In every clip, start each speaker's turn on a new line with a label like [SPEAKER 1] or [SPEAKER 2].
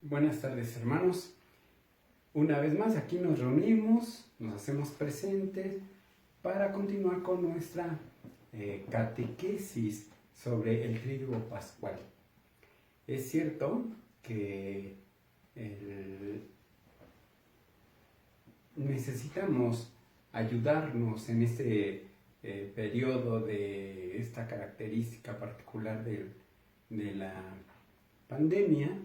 [SPEAKER 1] Buenas tardes, hermanos. Una vez más aquí nos reunimos, nos hacemos presentes para continuar con nuestra catequesis sobre el Tríduo Pascual. Es cierto que necesitamos ayudarnos en este periodo de esta característica particular de la pandemia.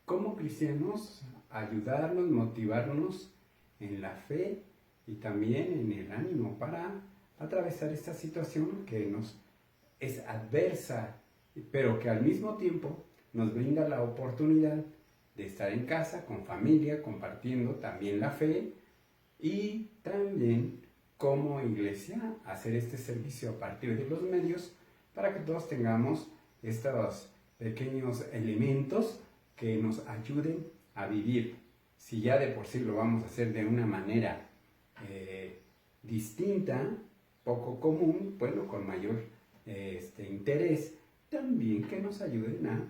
[SPEAKER 1] Como cristianos, ayudarnos, motivarnos en la fe y también en el ánimo para atravesar esta situación que nos es adversa, pero que al mismo tiempo nos brinda la oportunidad de estar en casa, con familia, compartiendo también la fe y también como iglesia hacer este servicio a partir de los medios para que todos tengamos estos pequeños elementos que nos ayuden a vivir. Si ya de por sí lo vamos a hacer de una manera distinta, poco común, bueno, con mayor interés, también que nos ayuden a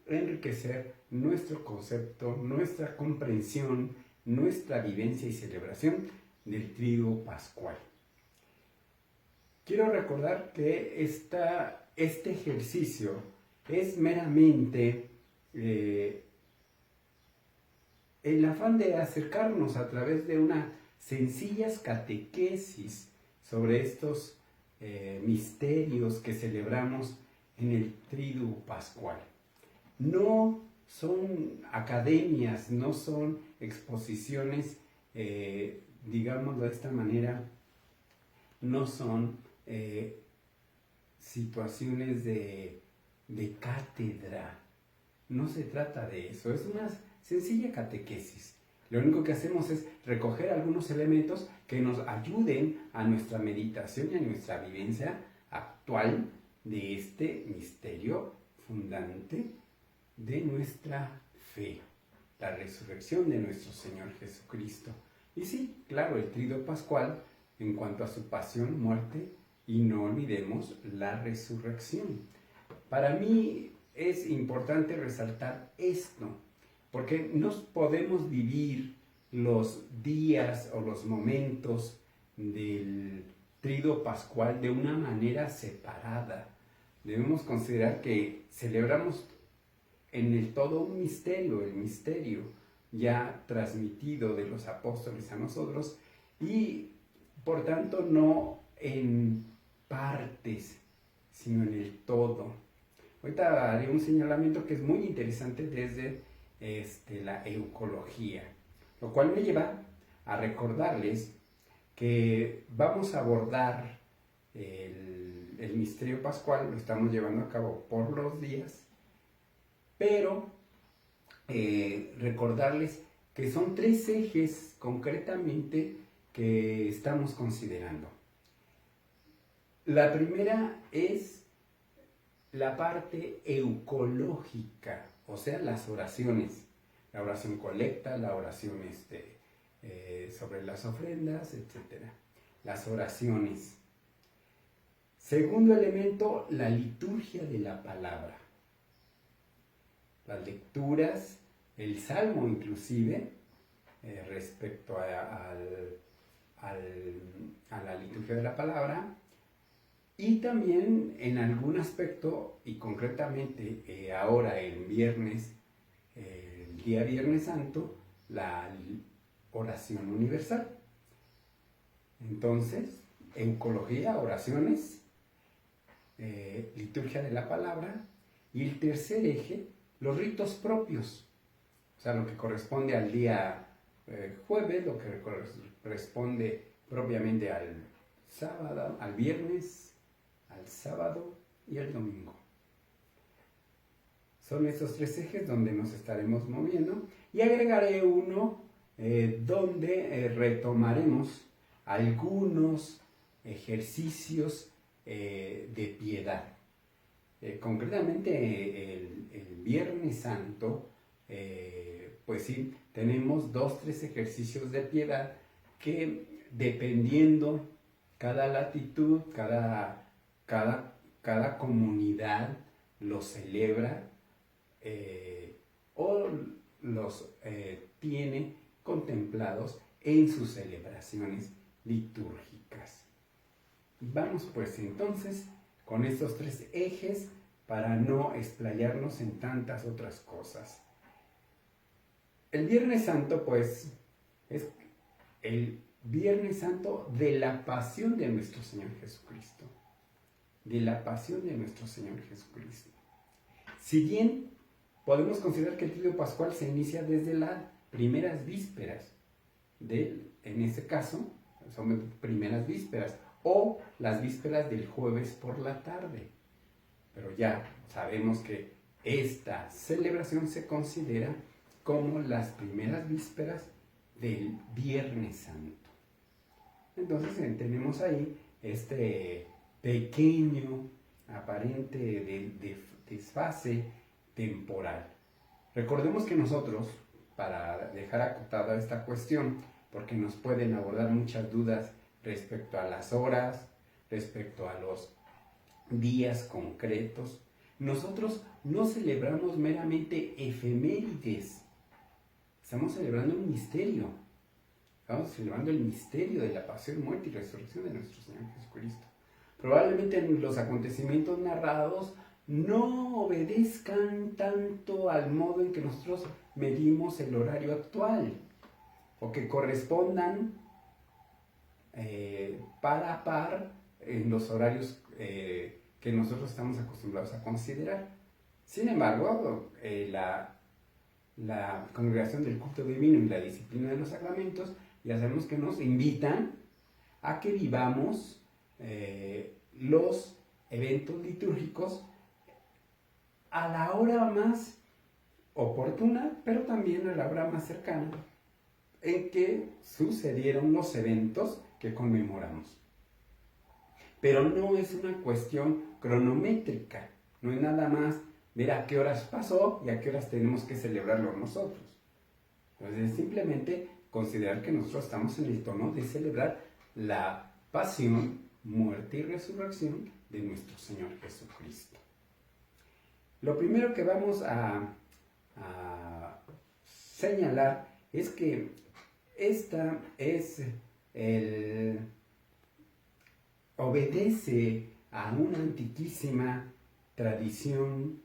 [SPEAKER 1] enriquecer nuestro concepto, nuestra comprensión, nuestra vivencia y celebración del Tríduo Pascual. Quiero recordar que este ejercicio es meramente el afán de acercarnos a través de unas sencillas catequesis sobre estos misterios que celebramos en el Tríduo Pascual. No son academias, no son exposiciones, digámoslo de esta manera, no son situaciones de cátedra. No se trata de eso, es una sencilla catequesis. Lo único que hacemos es recoger algunos elementos que nos ayuden a nuestra meditación y a nuestra vivencia actual de este misterio fundante de nuestra fe, la resurrección de nuestro Señor Jesucristo. Y sí, claro, el Tríduo Pascual en cuanto a su pasión, muerte y no olvidemos la resurrección. Para mí es importante resaltar esto, porque no podemos vivir los días o los momentos del Tríduo Pascual de una manera separada. Debemos considerar que celebramos en el todo un misterio, el misterio ya transmitido de los apóstoles a nosotros y por tanto no en partes, sino en el todo. Ahorita haré un señalamiento que es muy interesante desde la eucología, lo cual me lleva a recordarles que vamos a abordar el misterio pascual, lo estamos llevando a cabo por los días, pero recordarles que son 3 ejes concretamente que estamos considerando. La primera es la parte eucológica, o sea, las oraciones, la oración colecta, la oración sobre las ofrendas, etc. Las oraciones. Segundo elemento, la liturgia de la palabra. Las lecturas, el salmo inclusive, respecto a la liturgia de la palabra, y también en algún aspecto, y concretamente ahora el viernes, el día Viernes Santo, la oración universal. Entonces, eucología, oraciones, liturgia de la palabra, y el tercer eje, los ritos propios, o sea, lo que corresponde al día jueves, lo que corresponde propiamente al sábado, al viernes, al sábado y al domingo. Son estos 3 ejes donde nos estaremos moviendo y agregaré uno donde retomaremos algunos ejercicios de piedad. Concretamente el Viernes Santo, pues sí, tenemos 2-3 ejercicios de piedad que dependiendo cada latitud, cada comunidad lo celebra o los tiene contemplados en sus celebraciones litúrgicas. Vamos pues entonces con estos tres ejes para no explayarnos en tantas otras cosas. El Viernes Santo pues es el Viernes Santo de la pasión de nuestro Señor Jesucristo. De la pasión de nuestro Señor Jesucristo. Si bien podemos considerar que el Triduo Pascual se inicia desde las primeras vísperas, en este caso son primeras vísperas, o las vísperas del jueves por la tarde. Pero ya sabemos que esta celebración se considera como las primeras vísperas del Viernes Santo. Entonces tenemos ahí este pequeño aparente desfase temporal. Recordemos que nosotros, para dejar acotada esta cuestión, porque nos pueden abordar muchas dudas respecto a las horas, respecto a los días concretos, nosotros no celebramos meramente efemérides, estamos celebrando un misterio, estamos celebrando el misterio de la pasión, muerte y resurrección de nuestro Señor Jesucristo. Probablemente los acontecimientos narrados no obedezcan tanto al modo en que nosotros medimos el horario actual, o que correspondan par a par en los horarios que nosotros estamos acostumbrados a considerar. Sin embargo, la Congregación del Culto Divino y la Disciplina de los Sacramentos ya sabemos que nos invitan a que vivamos los eventos litúrgicos a la hora más oportuna, pero también a la hora más cercana en que sucedieron los eventos que conmemoramos. Pero no es una cuestión cronométrica, no es nada más ver a qué horas pasó y a qué horas tenemos que celebrarlo nosotros. Entonces es simplemente considerar que nosotros estamos en el tono de celebrar la pasión, muerte y resurrección de nuestro Señor Jesucristo. Lo primero que vamos a señalar es que esta obedece a una antiquísima tradición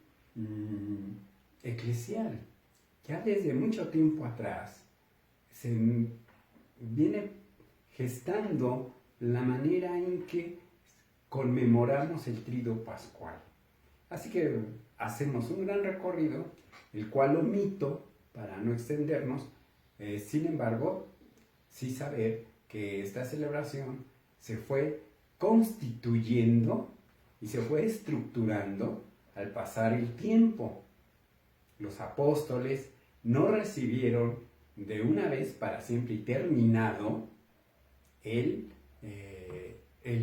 [SPEAKER 1] eclesial. Ya desde mucho tiempo atrás se viene gestando la manera en que conmemoramos el Triduo Pascual. Así que hacemos un gran recorrido, el cual omito para no extendernos. Sin embargo, sí saber que esta celebración se fue constituyendo y se fue estructurando al pasar el tiempo. Los apóstoles no recibieron de una vez para siempre y terminado el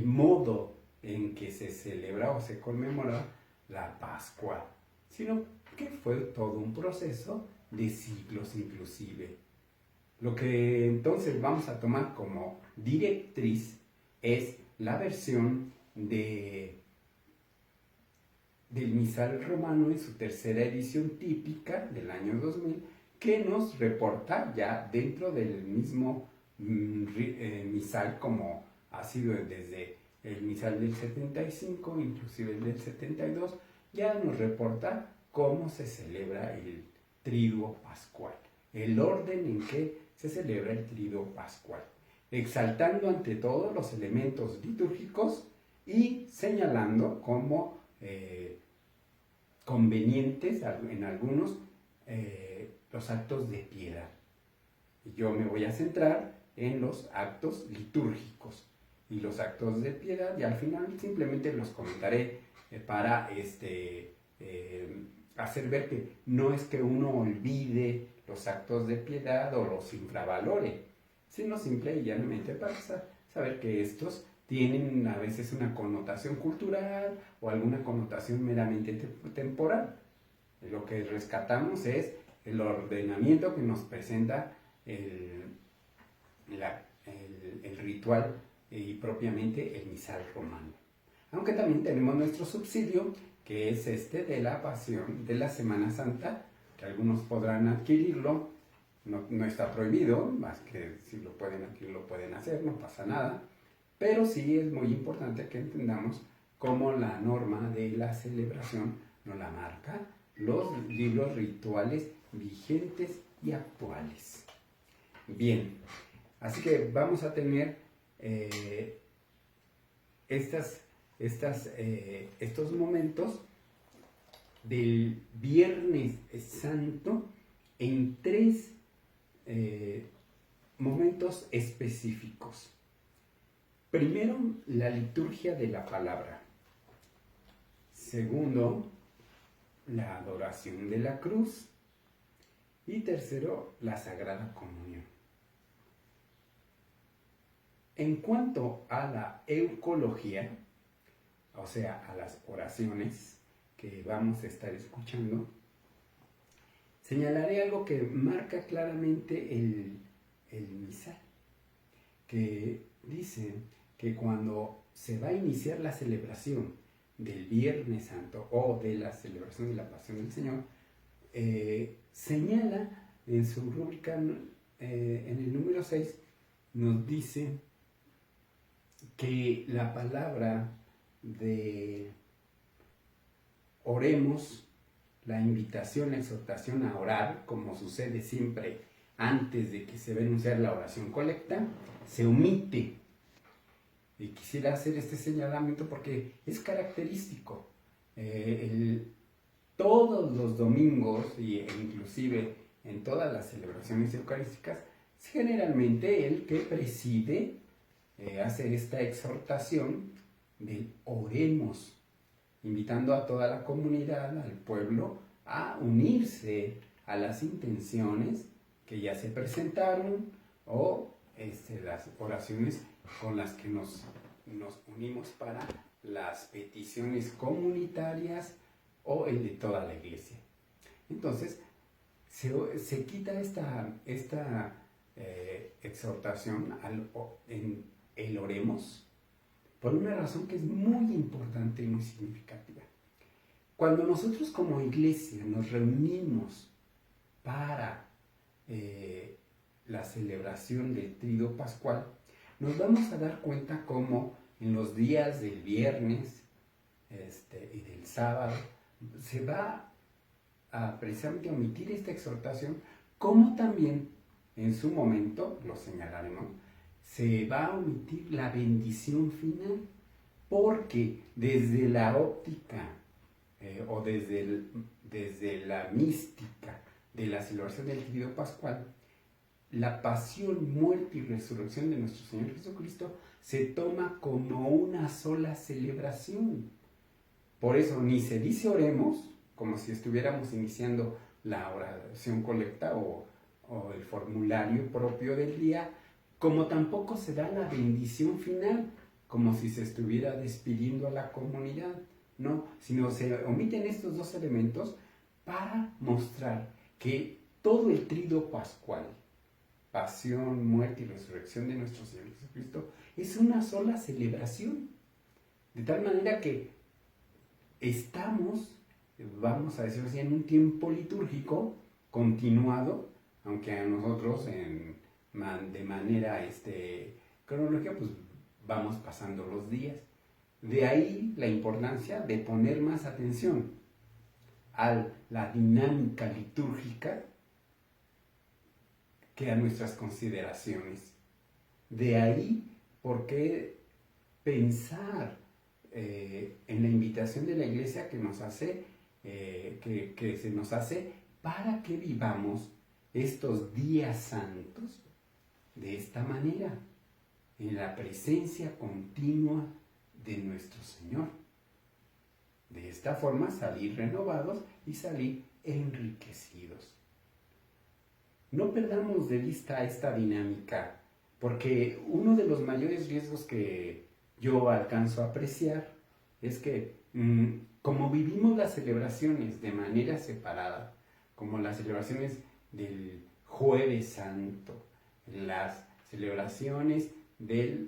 [SPEAKER 1] modo en que se celebra o se conmemora la Pascua, sino que fue todo un proceso de siglos inclusive. Lo que entonces vamos a tomar como directriz es la versión del Misal Romano en su tercera edición típica del año 2000, que nos reporta ya dentro del mismo misal, como ha sido desde el misal del 75, inclusive el del 72, ya nos reporta cómo se celebra el Triduo Pascual, el orden en que se celebra el Triduo Pascual, exaltando ante todo los elementos litúrgicos y señalando como convenientes en algunos los actos de piedad. Y yo me voy a centrar en los actos litúrgicos y los actos de piedad, y al final simplemente los comentaré para hacer ver que no es que uno olvide los actos de piedad o los infravalore, sino simple y llanamente para saber que estos tienen a veces una connotación cultural o alguna connotación meramente temporal. Lo que rescatamos es el ordenamiento que nos presenta el ritual y propiamente el misal romano. Aunque también tenemos nuestro subsidio, que es de la pasión de la Semana Santa, que algunos podrán adquirirlo, no está prohibido, más que si lo pueden adquirir lo pueden hacer, no pasa nada, pero sí es muy importante que entendamos cómo la norma de la celebración nos la marca los libros rituales vigentes y actuales. Bien, así que vamos a tener estos momentos del Viernes Santo en tres momentos específicos. Primero, la liturgia de la palabra. Segundo, la adoración de la cruz. Y tercero, la Sagrada Comunión. En cuanto a la eucología, o sea, a las oraciones que vamos a estar escuchando, señalaré algo que marca claramente el misal, que dice que cuando se va a iniciar la celebración del Viernes Santo o de la celebración de la Pasión del Señor, señala en su rúbrica, en el número 6, nos dice que la palabra de oremos, la invitación, la exhortación a orar, como sucede siempre antes de que se va a enunciar la oración colecta, se omite. Y quisiera hacer este señalamiento porque es característico. Todos los domingos, e inclusive en todas las celebraciones eucarísticas, generalmente el que preside hace esta exhortación del oremos, invitando a toda la comunidad, al pueblo, a unirse a las intenciones que ya se presentaron o las oraciones con las que nos unimos para las peticiones comunitarias o el de toda la iglesia. Entonces, se quita esta exhortación en el oremos por una razón que es muy importante y muy significativa. Cuando nosotros como iglesia nos reunimos para la celebración del Tríduo Pascual, nos vamos a dar cuenta cómo en los días del viernes y del sábado se va a precisamente omitir esta exhortación, como también en su momento, lo señalaremos, se va a omitir la bendición final, porque desde la óptica o desde la mística de la celebración del Tríduo Pascual, la pasión, muerte y resurrección de nuestro Señor Jesucristo se toma como una sola celebración. Por eso ni se dice oremos, como si estuviéramos iniciando la oración colecta o el formulario propio del día, como tampoco se da la bendición final, como si se estuviera despidiendo a la comunidad, no, sino se omiten estos dos elementos para mostrar que todo el Tríduo Pascual, pasión, muerte y resurrección de nuestro Señor Jesucristo, es una sola celebración, de tal manera que estamos, vamos a decirlo así, en un tiempo litúrgico continuado, aunque a nosotros de manera cronológica, pues vamos pasando los días. De ahí la importancia de poner más atención a la dinámica litúrgica que a nuestras consideraciones. De ahí por qué pensar en la invitación de la Iglesia que nos hace, que se nos hace para que vivamos estos días santos de esta manera, en la presencia continua de nuestro Señor. De esta forma salir renovados y salir enriquecidos. No perdamos de vista esta dinámica, porque uno de los mayores riesgos que yo alcanzo a apreciar es que como vivimos las celebraciones de manera separada, como las celebraciones del Jueves Santo, las celebraciones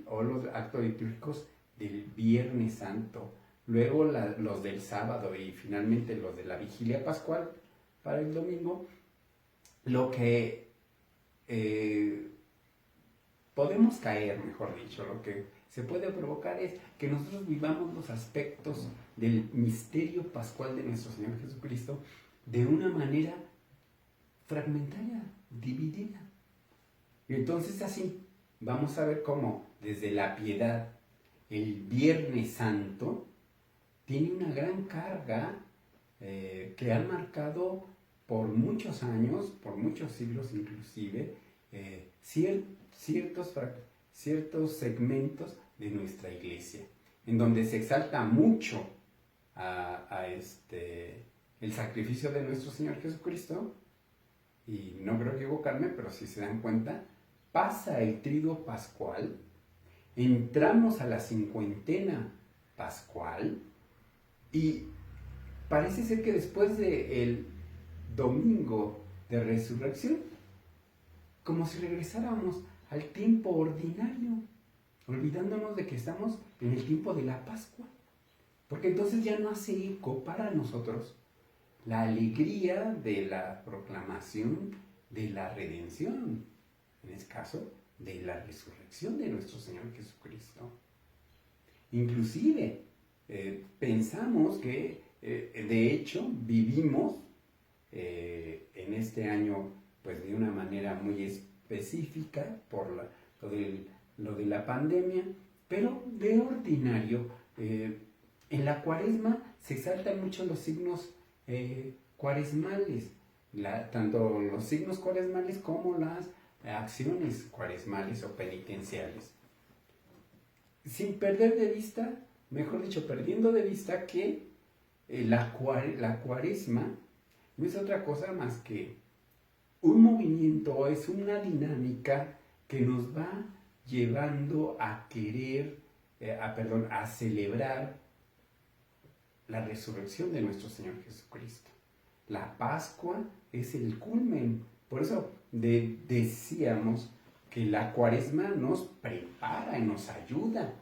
[SPEAKER 1] o los actos litúrgicos del Viernes Santo, luego los del sábado y finalmente los de la Vigilia Pascual, para el domingo, lo que podemos caer, mejor dicho, lo que se puede provocar es que nosotros vivamos los aspectos del misterio pascual de nuestro Señor Jesucristo de una manera fragmentaria, dividida. Y entonces así vamos a ver cómo desde la piedad el Viernes Santo tiene una gran carga que ha marcado por muchos años, por muchos siglos inclusive, ciertos segmentos de nuestra iglesia, en donde se exalta mucho el sacrificio de nuestro Señor Jesucristo, y no creo equivocarme, pero si se dan cuenta, pasa el triduo pascual, entramos a la cincuentena pascual, y parece ser que después del domingo de resurrección, como si regresáramos al tiempo ordinario, olvidándonos de que estamos en el tiempo de la Pascua, porque entonces ya no hace eco para nosotros la alegría de la proclamación de la redención, en este caso de la resurrección de nuestro Señor Jesucristo. Inclusive pensamos que de hecho vivimos en este año pues de una manera muy específica por lo de la pandemia, pero de ordinario en la Cuaresma se exaltan mucho los signos cuaresmales, tanto los signos cuaresmales como las acciones cuaresmales o penitenciales, sin perder de vista, mejor dicho, perdiendo de vista que la Cuaresma no es otra cosa más que un movimiento, es una dinámica que nos va llevando a querer, a celebrar la resurrección de nuestro Señor Jesucristo. La Pascua es el culmen. Por eso decíamos que la Cuaresma nos prepara y nos ayuda.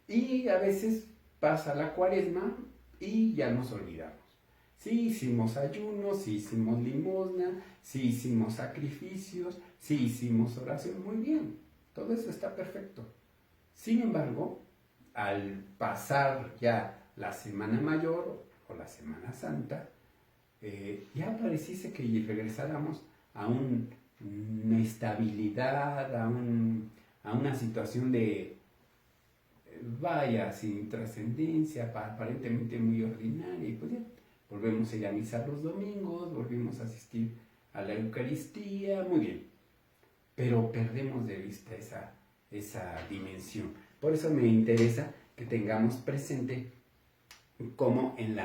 [SPEAKER 1] Y a veces pasa la Cuaresma y ya nos olvidamos. Sí hicimos ayunos, sí hicimos limosna, sí hicimos sacrificios, sí hicimos oración, muy bien. Todo eso está perfecto. Sin embargo, al pasar ya la Semana Mayor o la Semana Santa, ya pareciese que regresáramos a una estabilidad, a una situación de sin trascendencia, aparentemente muy ordinaria, y pues ya, volvemos a ir a misa los domingos, volvemos a asistir a la Eucaristía, muy bien, pero perdemos de vista esa dimensión. Por eso me interesa que tengamos presente cómo en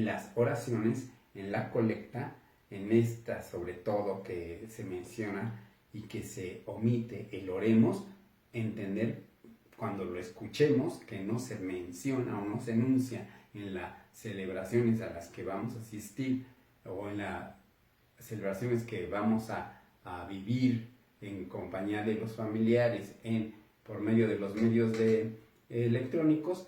[SPEAKER 1] las oraciones, en la colecta, en esta sobre todo que se menciona y que se omite el oremos, entender cuando lo escuchemos que no se menciona o no se enuncia en las celebraciones a las que vamos a asistir o en las celebraciones que vamos a vivir en compañía de los familiares por medio de los medios electrónicos,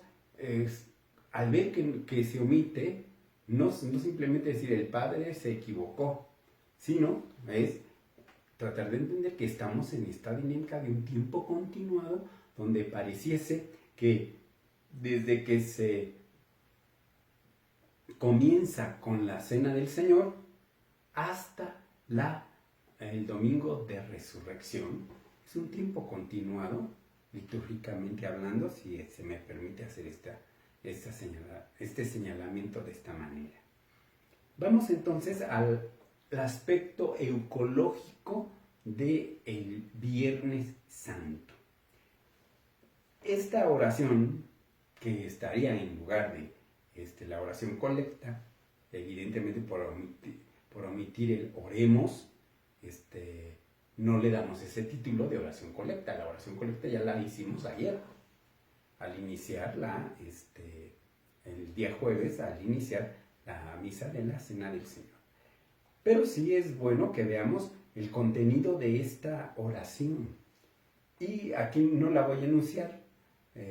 [SPEAKER 1] al ver que se omite, no simplemente decir el Padre se equivocó, sino es tratar de entender que estamos en esta dinámica de un tiempo continuado donde pareciese que desde que se comienza con la Cena del Señor hasta el Domingo de Resurrección, es un tiempo continuado, litúrgicamente hablando, si se me permite hacer este señalamiento de esta manera. Vamos entonces al aspecto eucológico del Viernes Santo. Esta oración, que estaría en lugar de la oración colecta, evidentemente por omitir el oremos, no le damos ese título de oración colecta. La oración colecta ya la hicimos ayer, al iniciar el día jueves, al iniciar la misa de la Cena del Señor. Pero sí es bueno que veamos el contenido de esta oración. Y aquí no la voy a enunciar,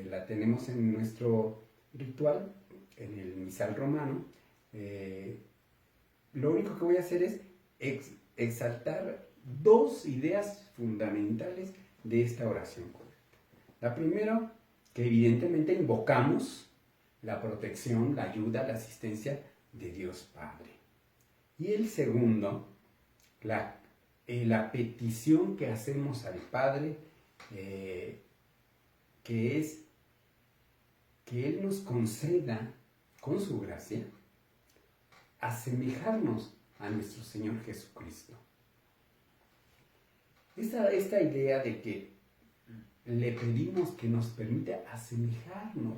[SPEAKER 1] la tenemos en nuestro ritual, en el misal romano, lo único que voy a hacer es exaltar dos ideas fundamentales de esta oración correcta. La primera, que evidentemente invocamos la protección, la ayuda, la asistencia de Dios Padre. Y el segundo, la petición que hacemos al Padre, que es que Él nos conceda, con su gracia, asemejarnos a nuestro Señor Jesucristo. Esta idea de que le pedimos que nos permita asemejarnos,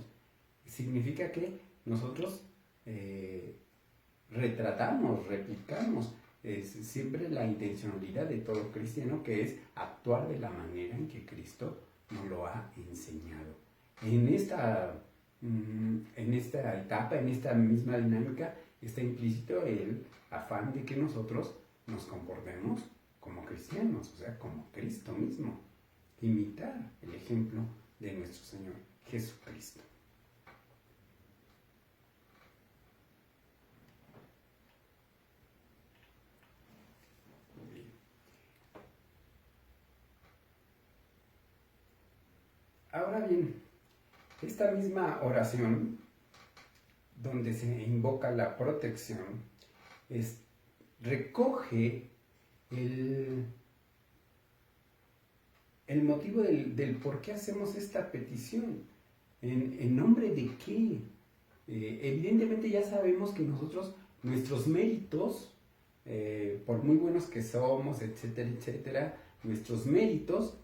[SPEAKER 1] significa que nosotros retratamos, replicamos siempre la intencionalidad de todo cristiano, que es actuar de la manera en que Cristo nos lo ha enseñado. En esta etapa, en esta misma dinámica, está implícito el afán de que nosotros nos comportemos como cristianos, o sea, como Cristo mismo. Imitar el ejemplo de nuestro Señor Jesucristo. Bien. Ahora bien, esta misma oración, donde se invoca la protección, recoge el motivo del por qué hacemos esta petición. ¿En nombre de qué? Evidentemente ya sabemos que nosotros, nuestros méritos, por muy buenos que somos, etcétera, etcétera, nuestros méritos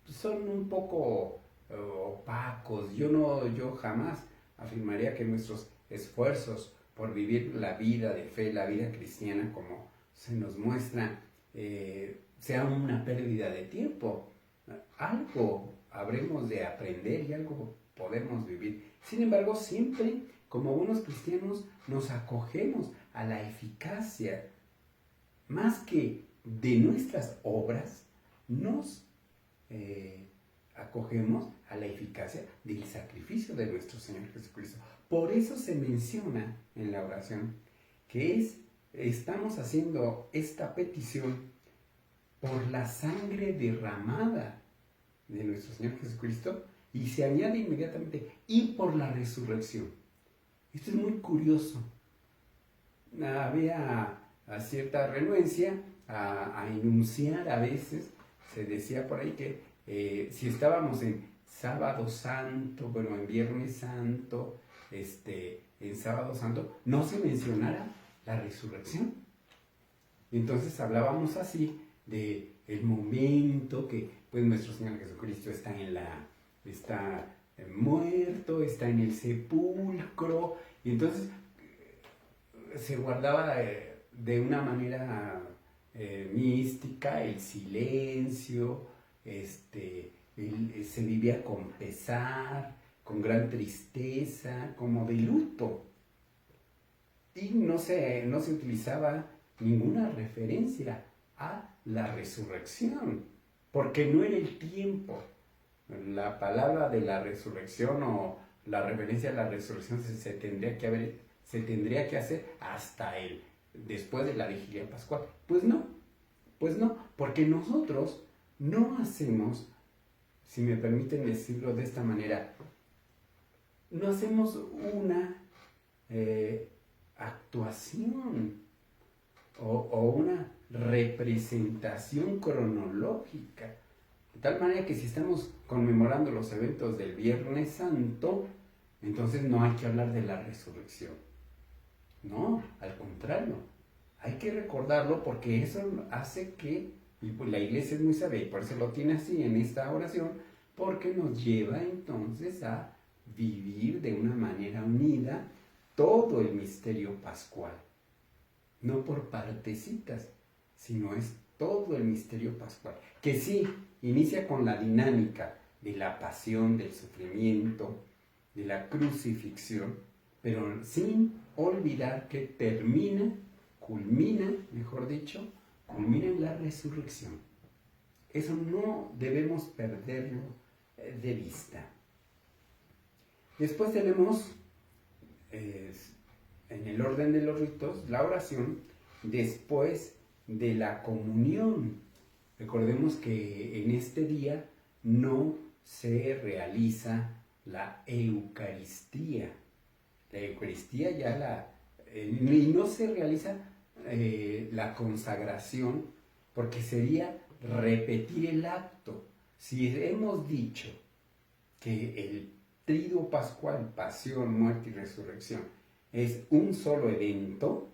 [SPEAKER 1] son un poco opacos. Yo jamás afirmaría que nuestros esfuerzos por vivir la vida de fe, la vida cristiana, como se nos muestra, sea una pérdida de tiempo. Algo habremos de aprender y algo podemos vivir. Sin embargo, siempre como buenos cristianos nos acogemos a la eficacia, más que de nuestras obras, nos acogemos a la eficacia del sacrificio de nuestro Señor Jesucristo. Por eso se menciona en la oración que estamos haciendo esta petición por la sangre derramada de nuestro Señor Jesucristo, y se añade inmediatamente, y por la resurrección. Esto es muy curioso. Había cierta renuencia a enunciar a veces. Se decía por ahí que si estábamos en Sábado Santo, bueno, en Viernes Santo, en Sábado Santo, no se mencionara la resurrección. Entonces hablábamos así de el momento que pues nuestro Señor Jesucristo está muerto, está en el sepulcro, y entonces se guardaba de una manera mística el silencio, se vivía con pesar, con gran tristeza, como de luto, y no se utilizaba ninguna referencia a la resurrección, porque no era el tiempo. La palabra de la resurrección o la referencia a la resurrección se tendría que hacer hasta después de la vigilia pascual. Pues no, porque nosotros no hacemos, si me permiten decirlo de esta manera, no hacemos una actuación o una representación cronológica, de tal manera que si estamos conmemorando los eventos del Viernes Santo, entonces no hay que hablar de la resurrección. No, al contrario, hay que recordarlo, porque eso hace que, y pues la iglesia es muy sabia y por eso lo tiene así en esta oración, porque nos lleva entonces a vivir de una manera unida todo el misterio pascual. No por partecitas, sino es todo el misterio pascual, que sí inicia con la dinámica de la pasión, del sufrimiento, de la crucifixión, pero sin olvidar que culmina en la resurrección. Eso no debemos perderlo de vista. Después tenemos en el orden de los ritos, la oración después de la comunión. Recordemos que en este día no se realiza la Eucaristía. La Eucaristía y no se realiza la consagración, porque sería repetir el acto. Si hemos dicho que el triduo pascual, pasión, muerte y resurrección, es un solo evento,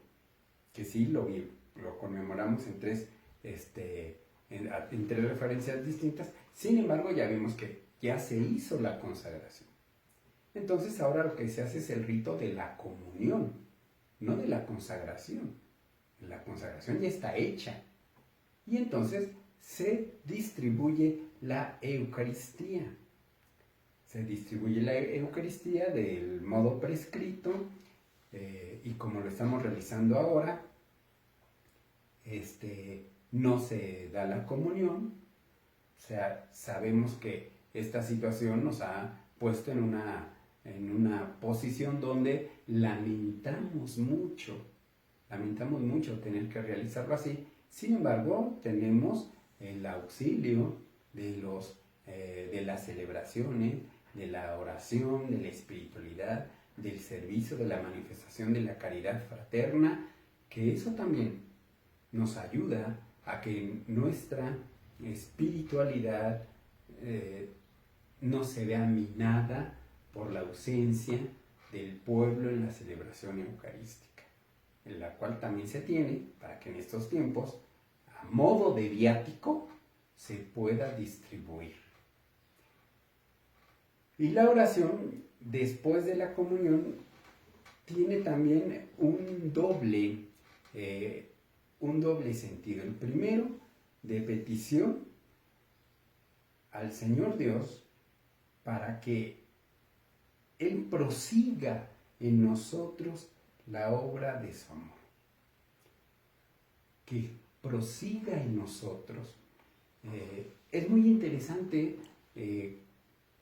[SPEAKER 1] que sí lo conmemoramos en tres referencias distintas, sin embargo ya vimos que ya se hizo la consagración. Entonces ahora lo que se hace es el rito de la comunión, no de la consagración. La consagración ya está hecha. Y entonces se distribuye la Eucaristía. Se distribuye la Eucaristía del modo prescrito, y como lo estamos realizando ahora, no se da la comunión. O sea, sabemos que esta situación nos ha puesto en una posición donde lamentamos mucho tener que realizarlo así. Sin embargo, tenemos el auxilio de las celebraciones, de la oración, de la espiritualidad, del servicio, de la manifestación de la caridad fraterna, que eso también nos ayuda a que nuestra espiritualidad no se vea minada por la ausencia del pueblo en la celebración eucarística, en la cual también se tiene para que en estos tiempos, a modo de viático, se pueda distribuir. Y la oración después de la comunión tiene también un doble sentido. El primero, de petición al Señor Dios para que Él prosiga en nosotros la obra de su amor. Que prosiga en nosotros. Es muy interesante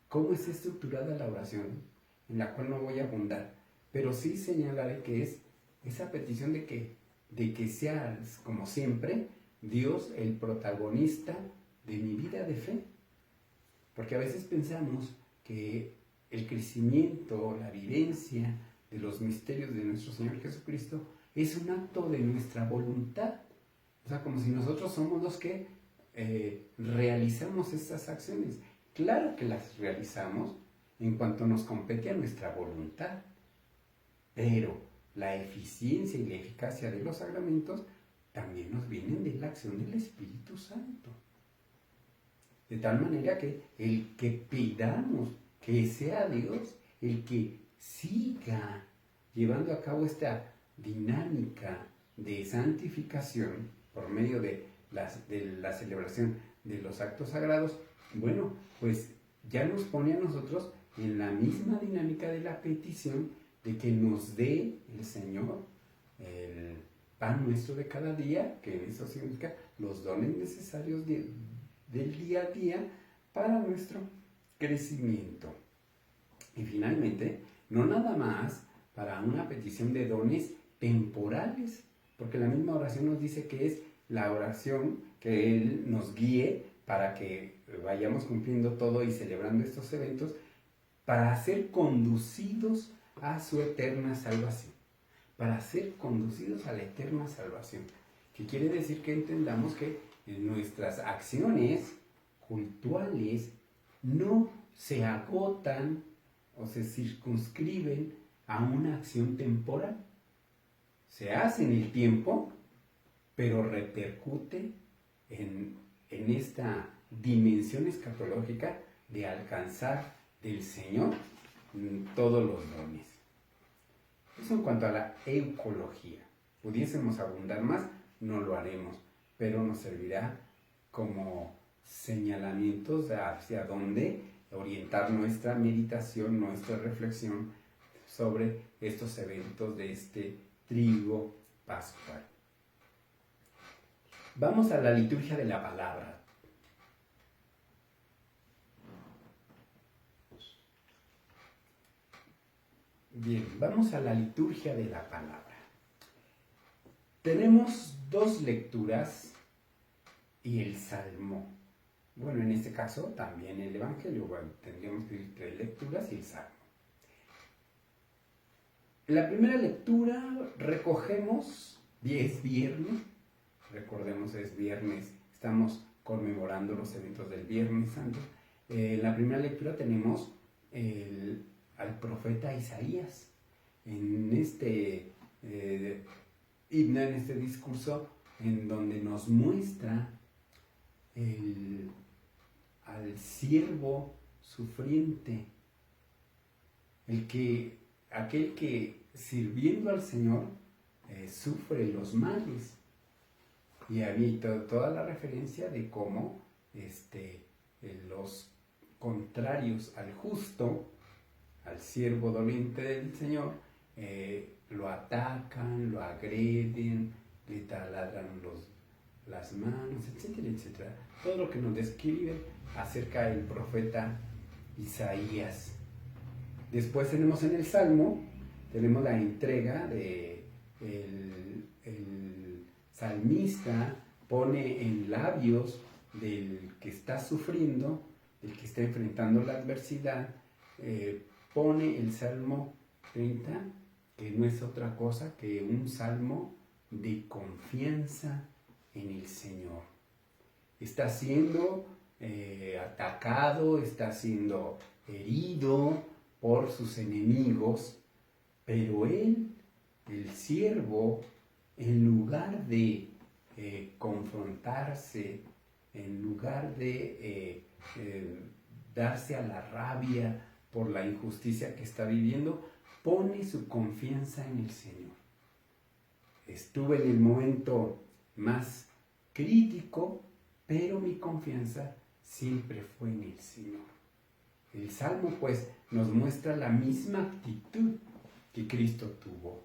[SPEAKER 1] cómo está estructurada la oración, en la cual no voy a abundar, pero sí señalaré que es esa petición de que sea, como siempre, Dios el protagonista de mi vida de fe. Porque a veces pensamos que el crecimiento, la vivencia de los misterios de nuestro Señor Jesucristo es un acto de nuestra voluntad. O sea, como si nosotros somos los que realizamos estas acciones. Claro que las realizamos en cuanto nos compete a nuestra voluntad, pero la eficiencia y la eficacia de los sacramentos también nos vienen de la acción del Espíritu Santo. De tal manera que el que pidamos que sea Dios el que siga llevando a cabo esta dinámica de santificación por medio de la celebración de los actos sagrados, bueno, pues ya nos pone a nosotros en la misma dinámica de la petición de que nos dé el Señor el pan nuestro de cada día, que eso significa los dones necesarios del día a día para nuestro crecimiento. Y finalmente, no nada más para una petición de dones temporales, porque la misma oración nos dice que es la oración que Él nos guíe para que vayamos cumpliendo todo y celebrando estos eventos, para ser conducidos a su eterna salvación. Para ser conducidos a la eterna salvación. Que quiere decir que entendamos que nuestras acciones cultuales no se agotan o se circunscriben a una acción temporal. Se hace en el tiempo, pero repercute en esta dimensión escatológica de alcanzar del Señor todos los dones. Eso en cuanto a la eucología. Pudiésemos abundar más, no lo haremos, pero nos servirá como señalamientos hacia dónde orientar nuestra meditación, nuestra reflexión sobre estos eventos de este triduo pascual. Vamos a la liturgia de la palabra. Bien, vamos a la liturgia de la palabra. Tenemos 2 lecturas y el Salmo. Bueno, en este caso también el Evangelio. Bueno, tendríamos que ir 3 lecturas y el Salmo. En la primera lectura recogemos, es viernes, recordemos es viernes, estamos conmemorando los eventos del Viernes Santo. En la primera lectura tenemos al profeta Isaías. En este himno, en este discurso, en donde nos muestra al siervo sufriente, aquel que sirviendo al Señor sufre los males. Y había toda la referencia de cómo los contrarios al justo, al siervo doliente del Señor, lo atacan, lo agreden, le taladran las manos, etcétera, etcétera. Todo lo que nos describe acerca del profeta Isaías. Después tenemos en el Salmo, tenemos la entrega de el salmista pone en labios del que está sufriendo, del que está enfrentando la adversidad, pone el Salmo 30, que no es otra cosa que un salmo de confianza en el Señor. Está siendo atacado, está siendo herido por sus enemigos, pero él, el siervo, en lugar de confrontarse, en lugar de darse a la rabia por la injusticia que está viviendo, pone su confianza en el Señor. Estuve en el momento más crítico, pero mi confianza siempre fue en el Señor. El Salmo, pues, nos muestra la misma actitud que Cristo tuvo.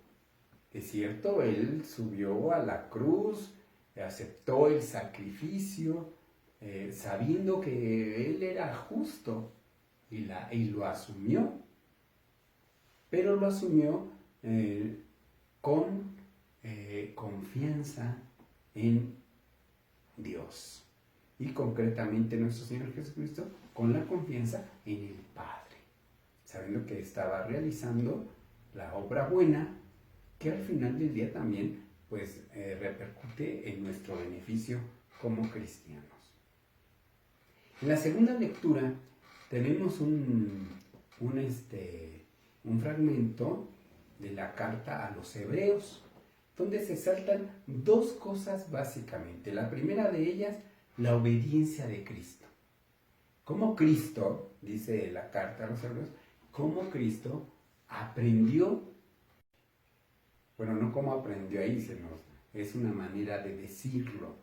[SPEAKER 1] Es cierto, Él subió a la cruz, aceptó el sacrificio, sabiendo que Él era justo y lo asumió. Pero lo asumió con confianza en Dios. Y concretamente nuestro Señor Jesucristo con la confianza en el Padre, sabiendo que estaba realizando la obra buena que al final del día también pues repercute en nuestro beneficio como cristianos. En la segunda lectura tenemos un fragmento de la carta a los Hebreos, donde se saltan 2 cosas básicamente. La primera de ellas, la obediencia de Cristo. Cómo Cristo, dice la carta a los Hebreos, cómo Cristo aprendió, bueno, no cómo aprendió ahí, es una manera de decirlo.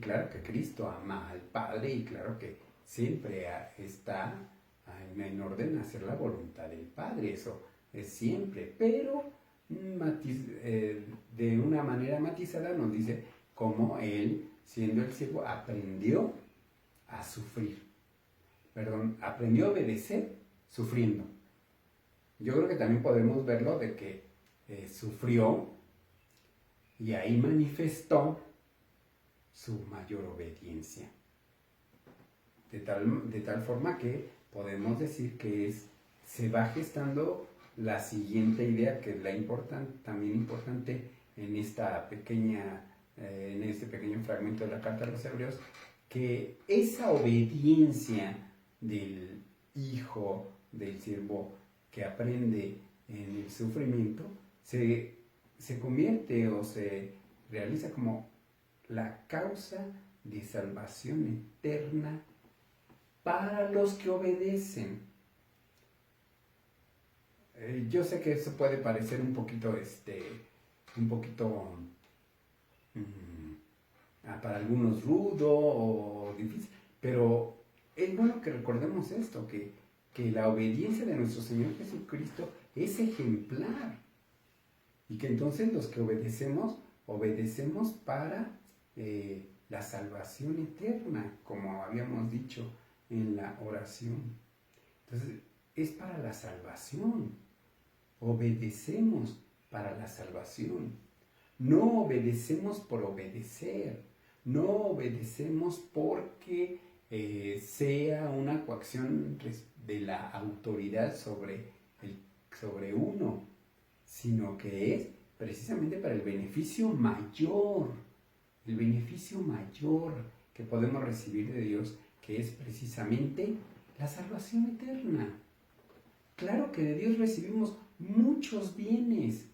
[SPEAKER 1] Claro que Cristo ama al Padre y claro que siempre está en orden hacer la voluntad del Padre, eso es siempre, pero de una manera matizada nos dice cómo Él, siendo el siervo, aprendió a sufrir. Aprendió a obedecer sufriendo. Yo creo que también podemos verlo de que sufrió y ahí manifestó su mayor obediencia. De tal forma que podemos decir que se va gestando la siguiente idea, que es también importante en en este pequeño fragmento de la carta a los Hebreos, que esa obediencia del hijo, del siervo que aprende en el sufrimiento, se convierte o se realiza como la causa de salvación eterna para los que obedecen. Yo sé que eso puede parecer un poquito para algunos rudo o difícil, pero es bueno que recordemos esto, que la obediencia de nuestro Señor Jesucristo es ejemplar y que entonces los que obedecemos para la salvación eterna, como habíamos dicho en la oración. Entonces, es para la salvación. obedecemos para la salvación. No obedecemos por obedecer, no obedecemos porque sea una coacción de la autoridad sobre uno, sino que es precisamente para el beneficio mayor que podemos recibir de Dios, que es precisamente la salvación eterna. Claro que de Dios recibimos muchos bienes,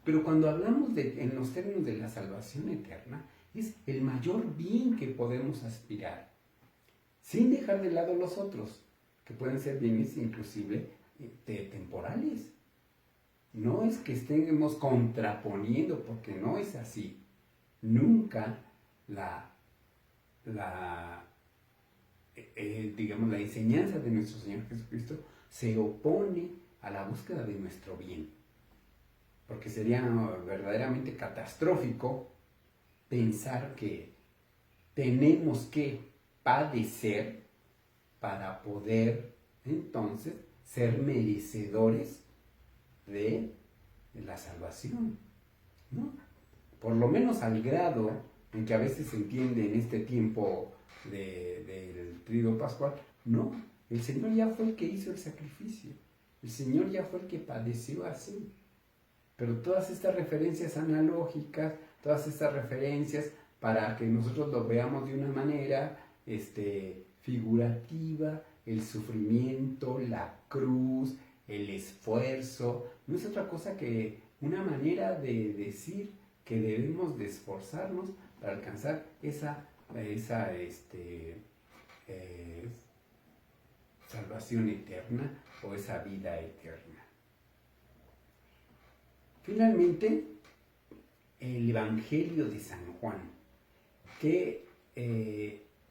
[SPEAKER 1] pero cuando hablamos en los términos de la salvación eterna, es el mayor bien que podemos aspirar, sin dejar de lado los otros, que pueden ser bienes inclusive temporales. No es que estemos contraponiendo, porque no es así. Nunca digamos, la enseñanza de nuestro Señor Jesucristo se opone a la búsqueda de nuestro bien. Porque sería verdaderamente catastrófico pensar que tenemos que padecer para poder entonces ser merecedores de la salvación, ¿no? Por lo menos al grado en que a veces se entiende en este tiempo del tríodo pascual, no, el Señor ya fue el que hizo el sacrificio, el Señor ya fue el que padeció así. Pero todas estas referencias analógicas, todas estas referencias para que nosotros lo veamos de una manera figurativa, el sufrimiento, la cruz, el esfuerzo, no es otra cosa que una manera de decir que debemos de esforzarnos para alcanzar esa salvación eterna o esa vida eterna. Finalmente, el Evangelio de San Juan, que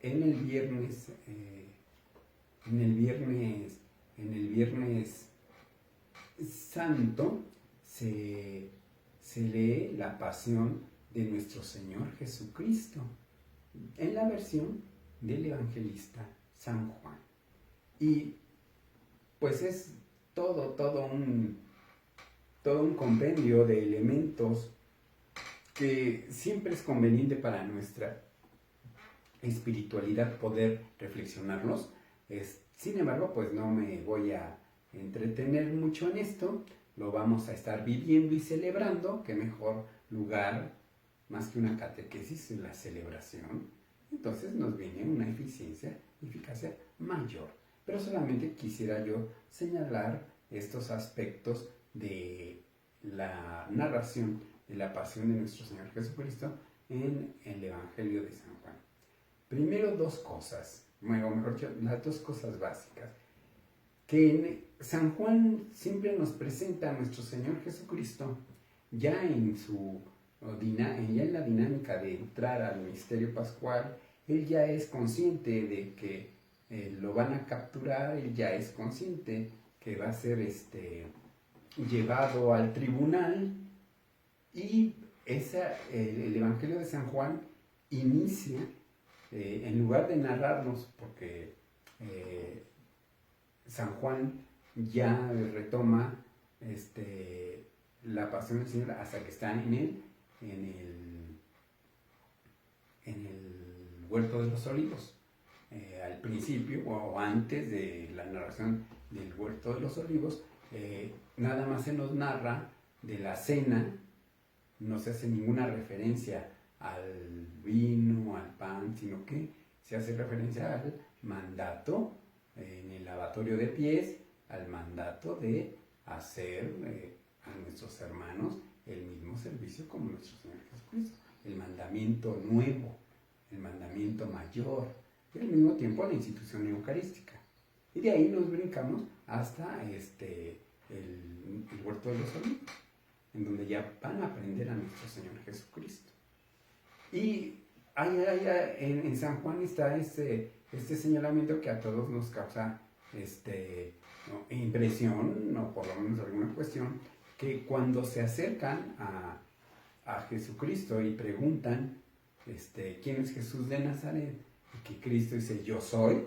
[SPEAKER 1] en el Viernes Santo se lee la pasión de nuestro Señor Jesucristo en la versión del evangelista San Juan. Y pues es todo un compendio de elementos que siempre es conveniente para nuestra espiritualidad poder reflexionarlos. Sin embargo, pues no me voy a entretener mucho en esto, lo vamos a estar viviendo y celebrando. Qué mejor lugar, más que una catequesis, en la celebración. Entonces nos viene una eficacia mayor. Pero solamente quisiera yo señalar estos aspectos de la narración de la pasión de nuestro Señor Jesucristo en el Evangelio de San Juan. Primero, dos cosas, o mejor dicho, las dos cosas básicas, que en San Juan siempre nos presenta a nuestro Señor Jesucristo ya en la dinámica de entrar al misterio pascual. Él ya es consciente de que lo van a capturar, él ya es consciente que va a ser llevado al tribunal, y el Evangelio de San Juan inicia, en lugar de narrarnos, porque San Juan ya retoma la pasión del Señor hasta que está en el huerto de los olivos. Al principio o antes de la narración del huerto de los olivos, nada más se nos narra de la cena, no se hace ninguna referencia al vino, al pan, sino que se hace referencia al mandato en el lavatorio de pies, al mandato de hacer a nuestros hermanos el mismo servicio como nuestro Señor Jesucristo, el mandamiento nuevo, el mandamiento mayor, y al mismo tiempo la institución eucarística. Y de ahí nos brincamos hasta el huerto de los olivos, en donde ya van a aprender a nuestro Señor Jesucristo. Y en San Juan está este señalamiento que a todos nos causa impresión, o por lo menos alguna cuestión, que cuando se acercan a Jesucristo y preguntan quién es Jesús de Nazaret, y que Cristo dice yo soy,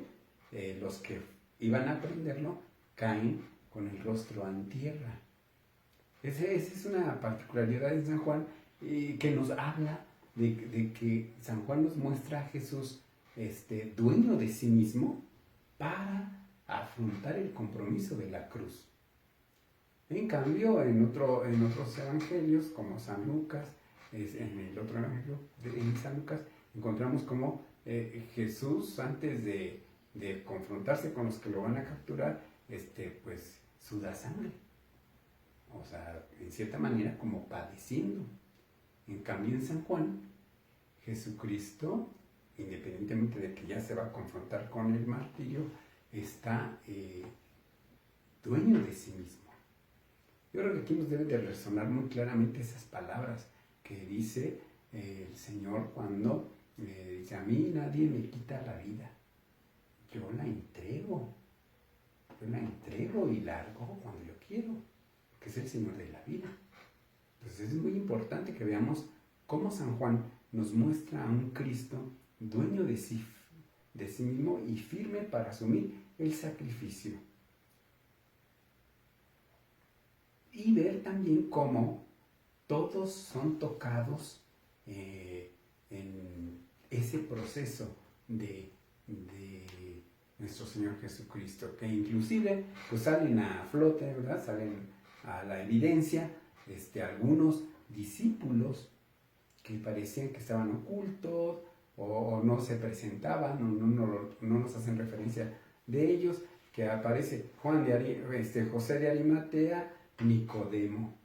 [SPEAKER 1] los que iban a aprenderlo caen con el rostro en tierra, Esa es una particularidad de San Juan que nos habla de que San Juan nos muestra a Jesús dueño de sí mismo para afrontar el compromiso de la cruz. En cambio, en otros evangelios, como San Lucas, en el otro evangelio en San Lucas, encontramos como Jesús, antes de confrontarse con los que lo van a capturar, pues suda sangre. O sea, en cierta manera como padeciendo. En cambio, en San Juan, Jesucristo, independientemente de que ya se va a confrontar con el martirio, está dueño de sí mismo. Yo creo que aquí nos deben de resonar muy claramente esas palabras que dice el Señor cuando dice: a mí nadie me quita la vida, yo la entrego y la hago cuando yo quiero, que es el Señor de la vida. Entonces es muy importante que veamos cómo San Juan nos muestra a un Cristo dueño de sí mismo y firme para asumir el sacrificio. Y ver también cómo todos son tocados en ese proceso de nuestro Señor Jesucristo, que inclusive pues salen a flote, ¿verdad? Salen a la evidencia algunos discípulos que parecían que estaban ocultos o no se presentaban, no nos hacen referencia de ellos, que aparece José de Arimatea, Nicodemo.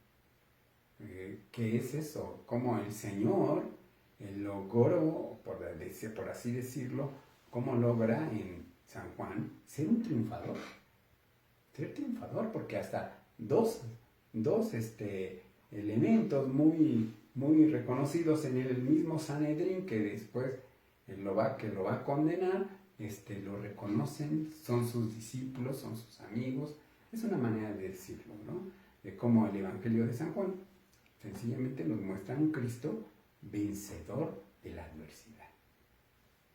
[SPEAKER 1] ¿Qué es eso? Como el Señor logró, por así decirlo, cómo logra en San Juan ser un triunfador. Ser triunfador, porque hasta dos elementos muy reconocidos en el mismo Sanedrín, que después lo va a condenar, lo reconocen, son sus discípulos, son sus amigos. Es una manera de decirlo, ¿no? De cómo el Evangelio de San Juan sencillamente nos muestra un Cristo vencedor de la adversidad,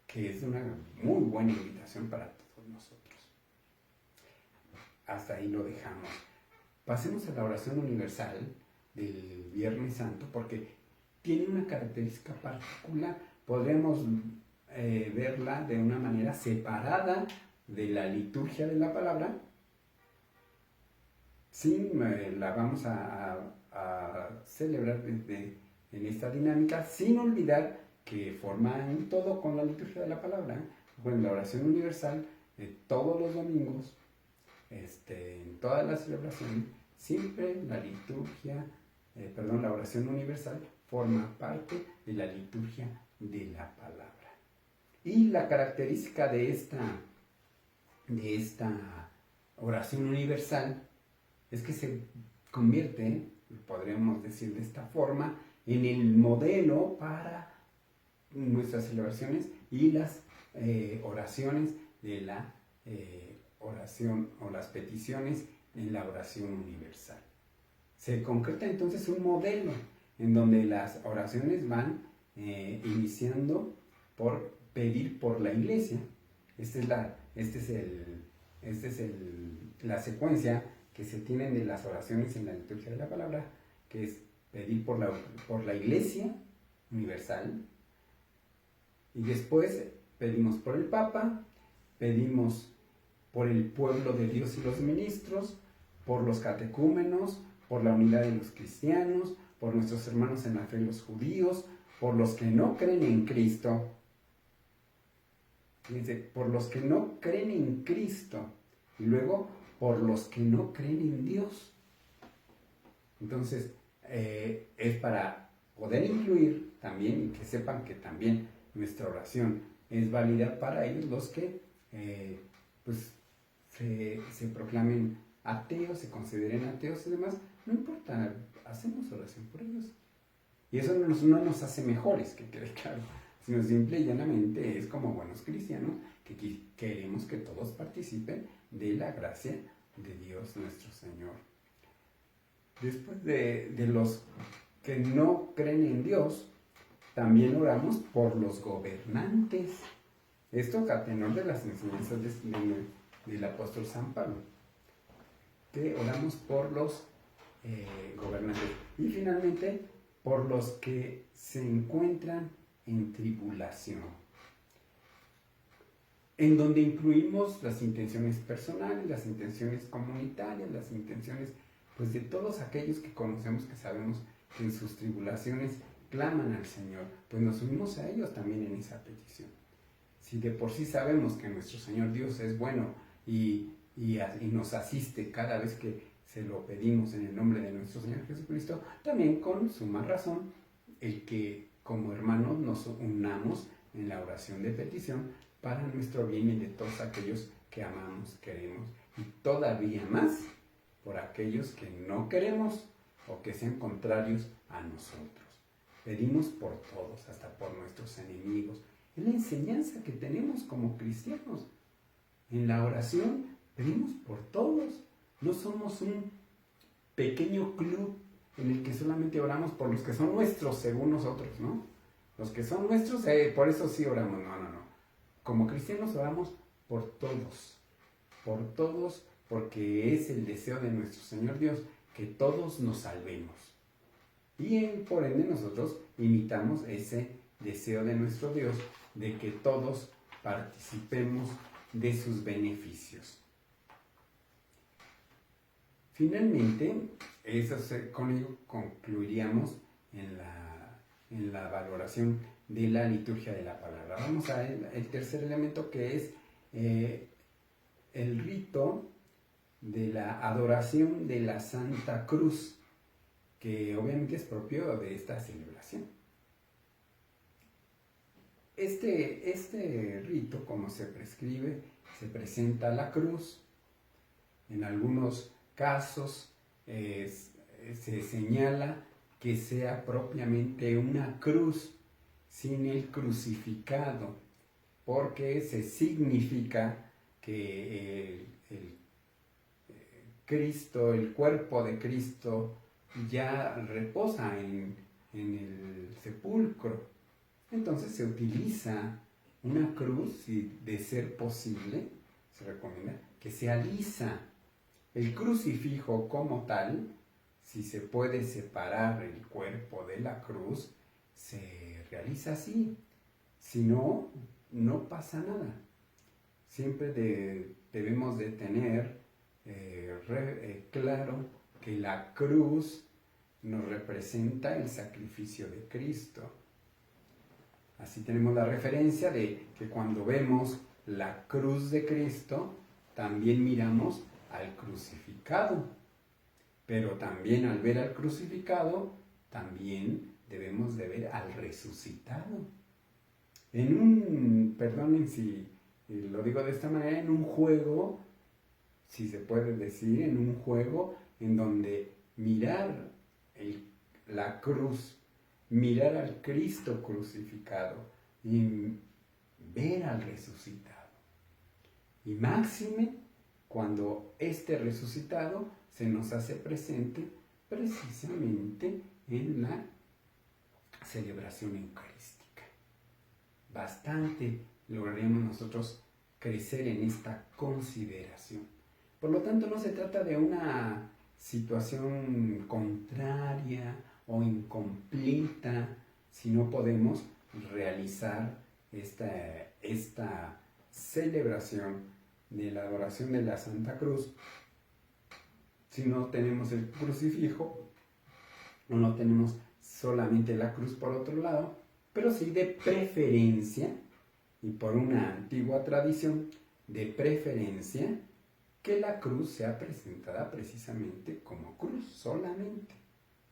[SPEAKER 1] que es una muy buena invitación para todos nosotros. Hasta ahí lo dejamos. Pasemos a la oración universal del Viernes Santo, porque tiene una característica particular. Podremos verla de una manera separada de la liturgia de la palabra. Sí, la vamos a celebrar en esta dinámica, sin olvidar que forman todo con la liturgia de la palabra. Bueno, la oración universal todos los domingos, en todas las celebraciones, siempre la oración universal forma parte de la liturgia de la palabra. Y la característica de esta oración universal es que se convierte, podríamos decir de esta forma, en el modelo para nuestras celebraciones y las oraciones de la oración o las peticiones en la oración universal. Se concreta entonces un modelo en donde las oraciones van iniciando por pedir por la iglesia. Esta es la secuencia que se tienen de las oraciones en la liturgia de la palabra, que es pedir por la iglesia universal, y después pedimos por el Papa, pedimos por el pueblo de Dios y los ministros, por los catecúmenos, por la unidad de los cristianos, por nuestros hermanos en la fe, los judíos, por los que no creen en Cristo. Dice, por los que no creen en Cristo, y luego por los que no creen en Dios. Entonces, es para poder incluir también, y que sepan que también nuestra oración es válida para ellos, los que se proclamen ateos, se consideren ateos y demás. No importa, hacemos oración por ellos. Y eso no nos hace mejores, que quede claro, sino simple y llanamente es como buenos cristianos que queremos que todos participen de la gracia de Dios nuestro Señor. Después de los que no creen en Dios, también oramos por los gobernantes. Esto a tenor de las enseñanzas del apóstol San Pablo, que oramos por los gobernantes. Y finalmente, por los que se encuentran en tribulación, en donde incluimos las intenciones personales, las intenciones comunitarias, las intenciones pues de todos aquellos que conocemos, que sabemos que en sus tribulaciones claman al Señor, pues nos unimos a ellos también en esa petición. Si de por sí sabemos que nuestro Señor Dios es bueno y nos asiste cada vez que se lo pedimos en el nombre de nuestro Señor Jesucristo, también con suma razón el que como hermanos nos unamos en la oración de petición para nuestro bien y de todos aquellos que amamos, queremos, y todavía más por aquellos que no queremos o que sean contrarios a nosotros. Pedimos por todos, hasta por nuestros enemigos. Es la enseñanza que tenemos como cristianos. En la oración pedimos por todos. No somos un pequeño club en el que solamente oramos por los que son nuestros según nosotros, ¿no? Los que son nuestros, por eso sí oramos. No. Como cristianos oramos por todos, porque es el deseo de nuestro Señor Dios que todos nos salvemos. Y por ende nosotros imitamos ese deseo de nuestro Dios de que todos participemos de sus beneficios. Finalmente, con ello concluiríamos en la valoración de la liturgia de la palabra. Vamos a el tercer elemento, que es el rito de la adoración de la Santa Cruz, que obviamente es propio de esta celebración. Este rito, como se prescribe, se presenta la cruz. En algunos casos se señala que sea propiamente una cruz sin el crucificado, porque se significa que Cristo, el cuerpo de Cristo, ya reposa en el sepulcro. Entonces se utiliza una cruz y, de ser posible, se recomienda que sea lisa. El crucifijo como tal, si se puede separar el cuerpo de la cruz, se realiza así. Si no, no pasa nada. Siempre debemos de tener claro que la cruz nos representa el sacrificio de Cristo. Así tenemos la referencia de que cuando vemos la cruz de Cristo, también miramos al crucificado. Pero también al ver al crucificado, también debemos de ver al resucitado. Perdonen si lo digo de esta manera, en un juego, si se puede decir, en un juego en donde mirar la cruz, mirar al Cristo crucificado y ver al resucitado. Y máxime cuando este resucitado se nos hace presente precisamente en la celebración eucarística. Bastante lograríamos nosotros crecer en esta consideración. Por lo tanto, no se trata de una situación contraria o incompleta si no podemos realizar esta celebración de la adoración de la Santa Cruz. Si no tenemos el crucifijo, o no tenemos solamente la cruz por otro lado, pero sí de preferencia, y por una antigua tradición, de preferencia, que la cruz sea presentada precisamente como cruz solamente,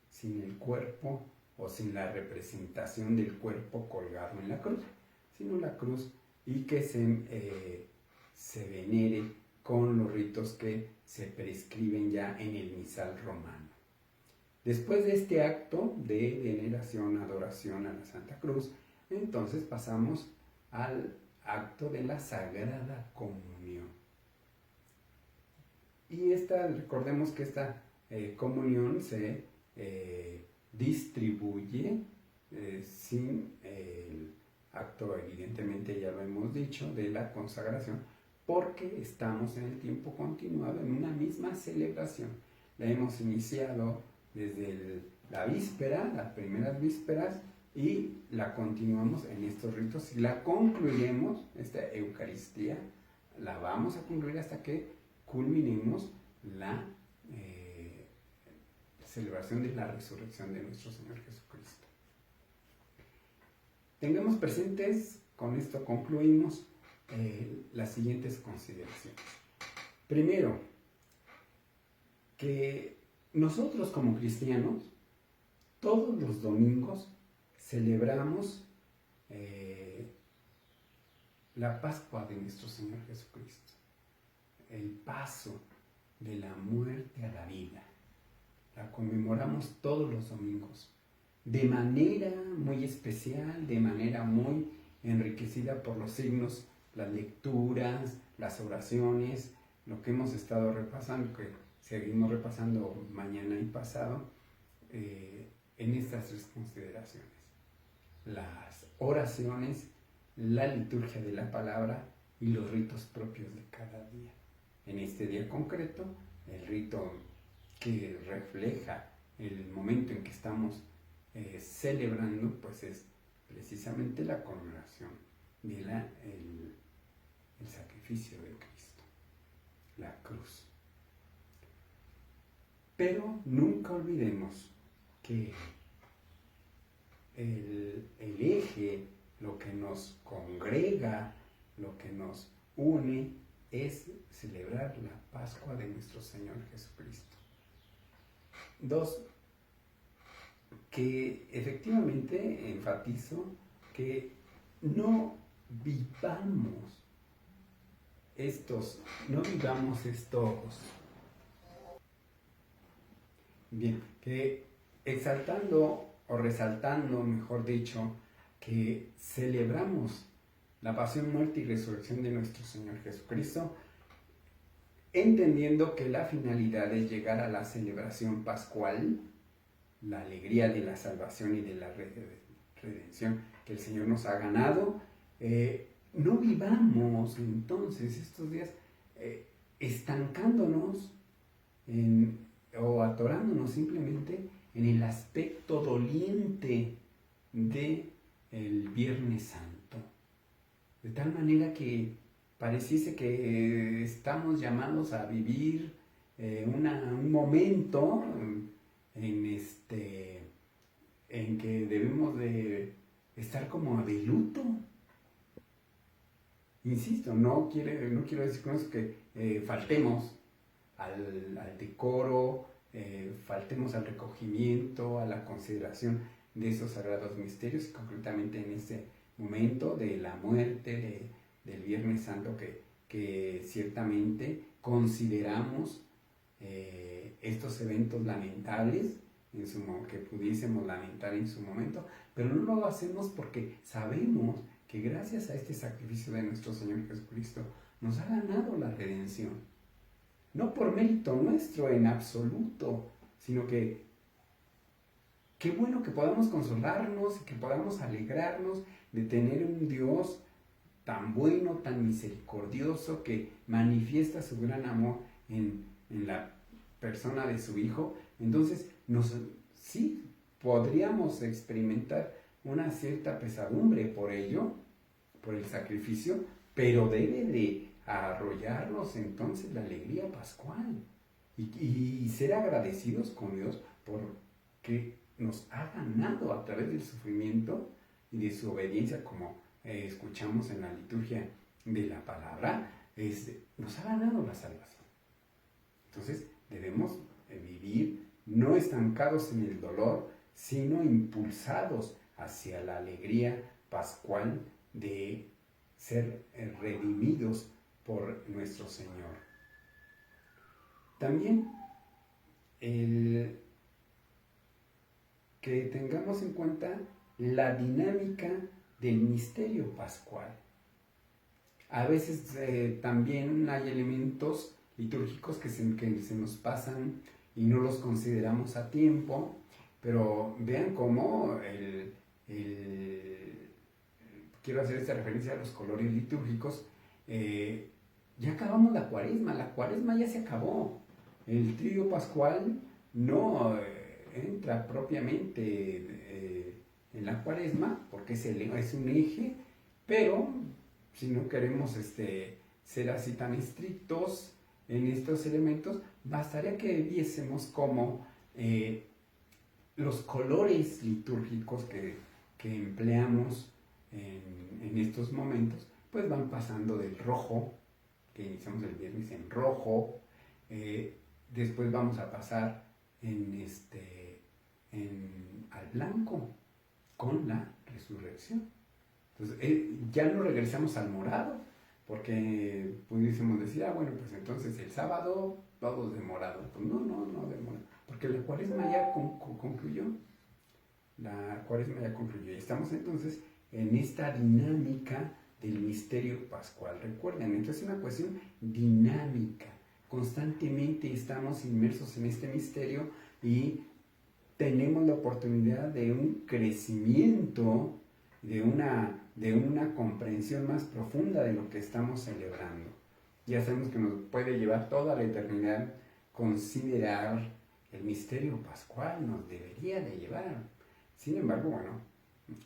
[SPEAKER 1] sin el cuerpo o sin la representación del cuerpo colgado en la cruz, sino la cruz, y que se venere con los ritos que se prescriben ya en el misal romano. Después de este acto de veneración, adoración a la Santa Cruz, entonces pasamos al acto de la Sagrada Comunión. Y recordemos que esta comunión se distribuye sin el acto, evidentemente ya lo hemos dicho, de la consagración, porque estamos en el tiempo continuado en una misma celebración. la hemos iniciado desde la víspera, las primeras vísperas, y la continuamos en estos ritos y la concluiremos, esta Eucaristía, la vamos a concluir hasta que culminemos la celebración de la resurrección de nuestro Señor Jesucristo. Tengamos presentes, con esto concluimos, las siguientes consideraciones. Primero, que nosotros como cristianos, todos los domingos celebramos la Pascua de nuestro Señor Jesucristo, el paso de la muerte a la vida. La conmemoramos todos los domingos, de manera muy especial, de manera muy enriquecida por los signos, las lecturas, las oraciones, lo que hemos estado repasando, que seguimos repasando mañana y pasado, en estas tres consideraciones: las oraciones, la liturgia de la palabra y los ritos propios de cada día. En este día concreto, el rito que refleja el momento en que estamos celebrando, pues es precisamente la conmemoración del el sacrificio de Cristo, la cruz. Pero nunca olvidemos que el eje, lo que nos congrega, lo que nos une, es celebrar la Pascua de nuestro Señor Jesucristo. 2, que efectivamente enfatizo que no vivamos estos, bien, que exaltando o resaltando, mejor dicho, que celebramos la pasión, muerte y resurrección de nuestro Señor Jesucristo, entendiendo que la finalidad es llegar a la celebración pascual, la alegría de la salvación y de la redención que el Señor nos ha ganado. No vivamos entonces estos días estancándonos o atorándonos simplemente en el aspecto doliente del Viernes Santo, de tal manera que pareciese que estamos llamados a vivir un momento en que debemos de estar como de luto. Insisto, no quiero decir con eso que faltemos al decoro, faltemos al recogimiento, a la consideración de esos sagrados misterios, y concretamente en este momento de la muerte del Viernes Santo, que ciertamente consideramos estos eventos lamentables que pudiésemos lamentar en su momento, pero no lo hacemos porque sabemos que gracias a este sacrificio de nuestro Señor Jesucristo nos ha ganado la redención. No por mérito nuestro en absoluto, sino que qué bueno que podamos consolarnos y que podamos alegrarnos de tener un Dios tan bueno, tan misericordioso, que manifiesta su gran amor en la persona de su Hijo. Entonces, sí podríamos experimentar una cierta pesadumbre por ello, por el sacrificio, pero debe de arrollarnos entonces la alegría pascual y ser agradecidos con Dios porque nos ha ganado a través del sufrimiento y de su obediencia, como escuchamos en la liturgia de la palabra, nos ha ganado la salvación. Entonces debemos vivir no estancados en el dolor, sino impulsados hacia la alegría pascual de ser redimidos por nuestro Señor. También que tengamos en cuenta la dinámica del misterio pascual. A veces también hay elementos litúrgicos que se nos pasan y no los consideramos a tiempo, pero vean cómo quiero hacer esta referencia a los colores litúrgicos. Ya acabamos la cuaresma ya se acabó. el triduo pascual no entra propiamente en la cuaresma, porque es un eje, pero si no queremos ser así tan estrictos en estos elementos, bastaría que viésemos cómo los colores litúrgicos que empleamos en estos momentos, pues van pasando del rojo, que iniciamos el viernes en rojo, después vamos a pasar al blanco con la resurrección. Entonces ya no regresamos al morado, porque pudiésemos decir, bueno, pues entonces el sábado todos de morado. Pues no de morado, porque la cuaresma ya concluyó. La cuaresma ya concluyó. Y estamos entonces en esta dinámica del misterio pascual. Recuerden, entonces es una cuestión dinámica. Constantemente estamos inmersos en este misterio y tenemos la oportunidad de un crecimiento, de una comprensión más profunda de lo que estamos celebrando. Ya sabemos que nos puede llevar toda la eternidad considerar el misterio pascual, nos debería de llevar. Sin embargo, bueno,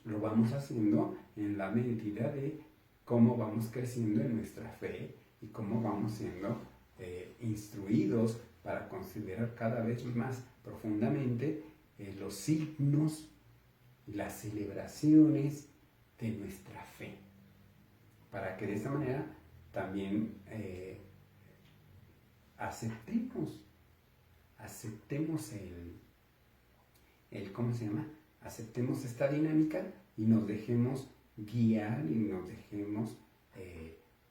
[SPEAKER 1] lo vamos haciendo en la medida de cómo vamos creciendo en nuestra fe y cómo vamos siendo instruidos para considerar cada vez más profundamente los signos y las celebraciones de nuestra fe, para que de esa manera también aceptemos aceptemos esta dinámica y nos dejemos guiar y nos dejemos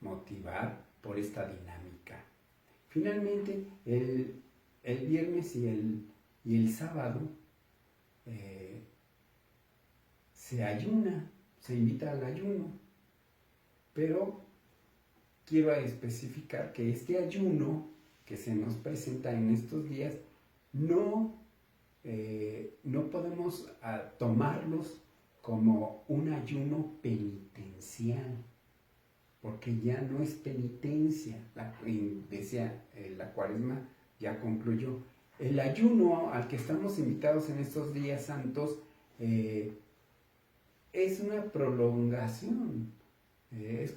[SPEAKER 1] motivar por esta dinámica. Finalmente, el viernes y el sábado se ayuna, se invita al ayuno, pero quiero especificar que este ayuno que se nos presenta en estos días no podemos tomarlos como un ayuno penitencial, porque ya no es penitencia. La cuaresma ya concluyó. El ayuno al que estamos invitados en estos días santos es una prolongación, es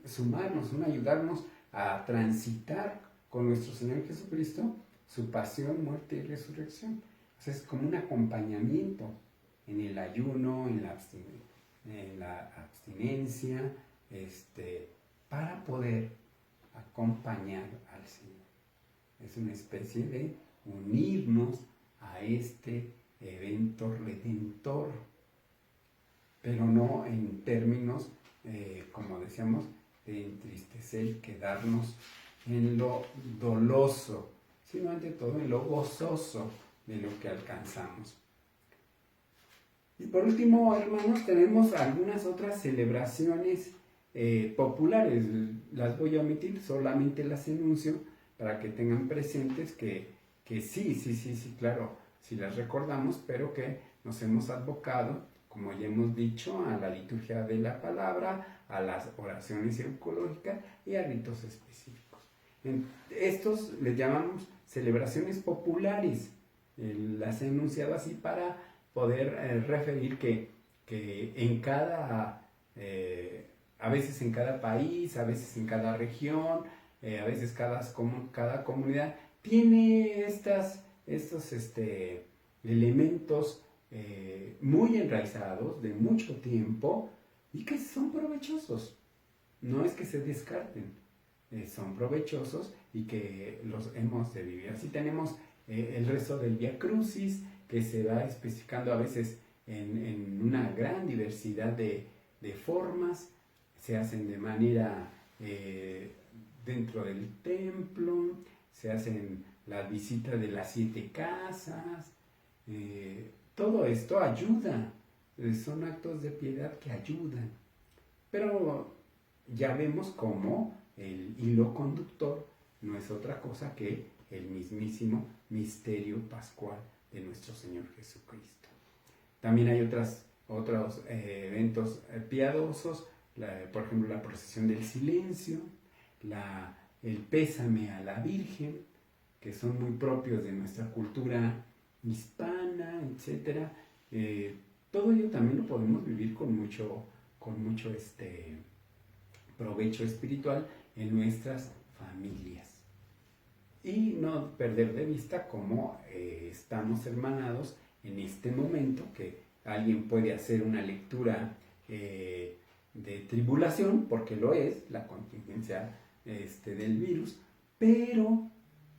[SPEAKER 1] sumarnos, un ayudarnos a transitar con nuestro Señor Jesucristo su pasión, muerte y resurrección. O sea, es como un acompañamiento en el ayuno, en la abstinencia, para poder acompañar al Señor. Es una especie de unirnos a este evento redentor, pero no en términos, como decíamos, de entristecer y quedarnos en lo doloso, sino ante todo en lo gozoso de lo que alcanzamos. Y por último, hermanos, tenemos algunas otras celebraciones populares. Las voy a omitir, solamente las enuncio para que tengan presentes que sí, claro, sí las recordamos, pero que nos hemos advocado, como ya hemos dicho, a la liturgia de la palabra, a las oraciones ecológicas y a ritos específicos. Estos les llamamos celebraciones populares. Las he enunciado así para poder referir que en a veces en cada país, a veces en cada región, a veces cada comunidad tiene estos elementos muy enraizados de mucho tiempo y que son provechosos. No es que se descarten, son provechosos y que los hemos de vivir. Así tenemos el rezo del Vía Crucis, que se va especificando a veces en una gran diversidad de formas, se hacen de manera dentro del templo, se hacen las visitas de las 7 casas, todo esto ayuda, son actos de piedad que ayudan, pero ya vemos cómo el hilo conductor no es otra cosa que el mismísimo misterio pascual de nuestro Señor Jesucristo. También hay otros eventos piadosos, por ejemplo la procesión del silencio, el pésame a la Virgen, que son muy propios de nuestra cultura hispana, etcétera. Todo ello también lo podemos vivir con mucho provecho espiritual en nuestras familias. Y no perder de vista cómo estamos hermanados en este momento, que alguien puede hacer una lectura de tribulación, porque lo es, la contingencia del virus, pero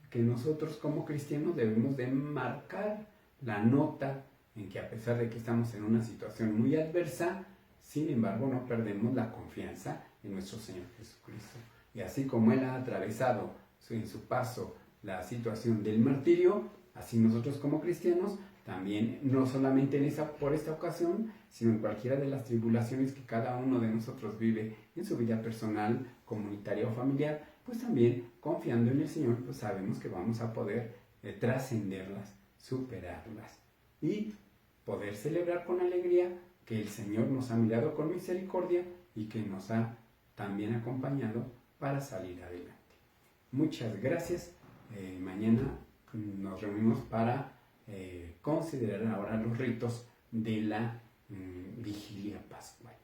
[SPEAKER 1] que nosotros como cristianos debemos de marcar la nota en que a pesar de que estamos en una situación muy adversa, sin embargo no perdemos la confianza en nuestro Señor Jesucristo. Y así como Él ha atravesado en su paso la situación del martirio, así nosotros como cristianos también, no solamente por esta ocasión, sino en cualquiera de las tribulaciones que cada uno de nosotros vive en su vida personal, comunitaria o familiar, pues también confiando en el Señor, pues sabemos que vamos a poder trascenderlas, superarlas y poder celebrar con alegría que el Señor nos ha mirado con misericordia y que nos ha también acompañado para salir adelante. Muchas gracias. Mañana nos reunimos para considerar ahora los ritos de la vigilia pascual.